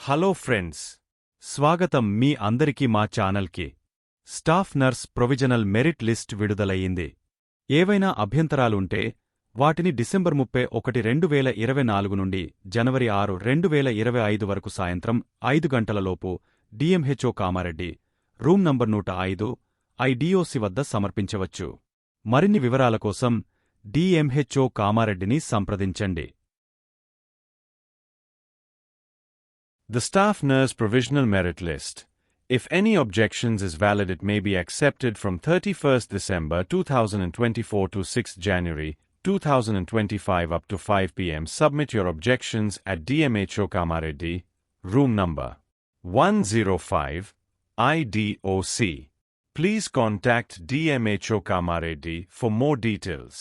Hello friends, స్వాగతం మీ అందరికీ మా ఛానల్కి. Staff nurse provisional merit list విడుదలయ్యింది. ఏవైనా అభ్యంతరాలుంటే వాటిని డిసెంబర్ 31, 2024 నుండి జనవరి 6, 2025 వరకు సాయంత్రం 5 గంటలలోపు DMHO Kamareddy, room number 105, IDOC వద్ద సమర్పించవచ్చు. మరిన్ని వివరాల కోసం డిఎంహెచ్ఓ కామారెడ్డిని సంప్రదించండి. The Staff Nurse Provisional Merit List. If any objections is valid, it may be accepted from 31st December 2024 to 6th January 2025 up to 5 p.m. Submit your objections at DMHO Kamareddy, room number 105, IDOC. Please contact DMHO Kamareddy for more details.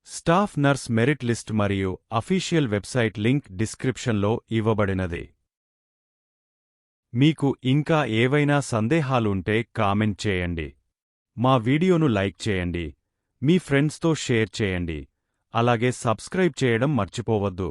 Staff nurse merit list మరియు official website link డిస్క్రిప్షన్లో ఇవ్వబడినది. మీకు ఇంకా ఏవైనా సందేహాలుంటే comment చేయండి. మా వీడియోను like చేయండి, మీ ఫ్రెండ్స్తో షేర్ చేయండి, అలాగే సబ్స్క్రైబ్ చేయడం మర్చిపోవద్దు.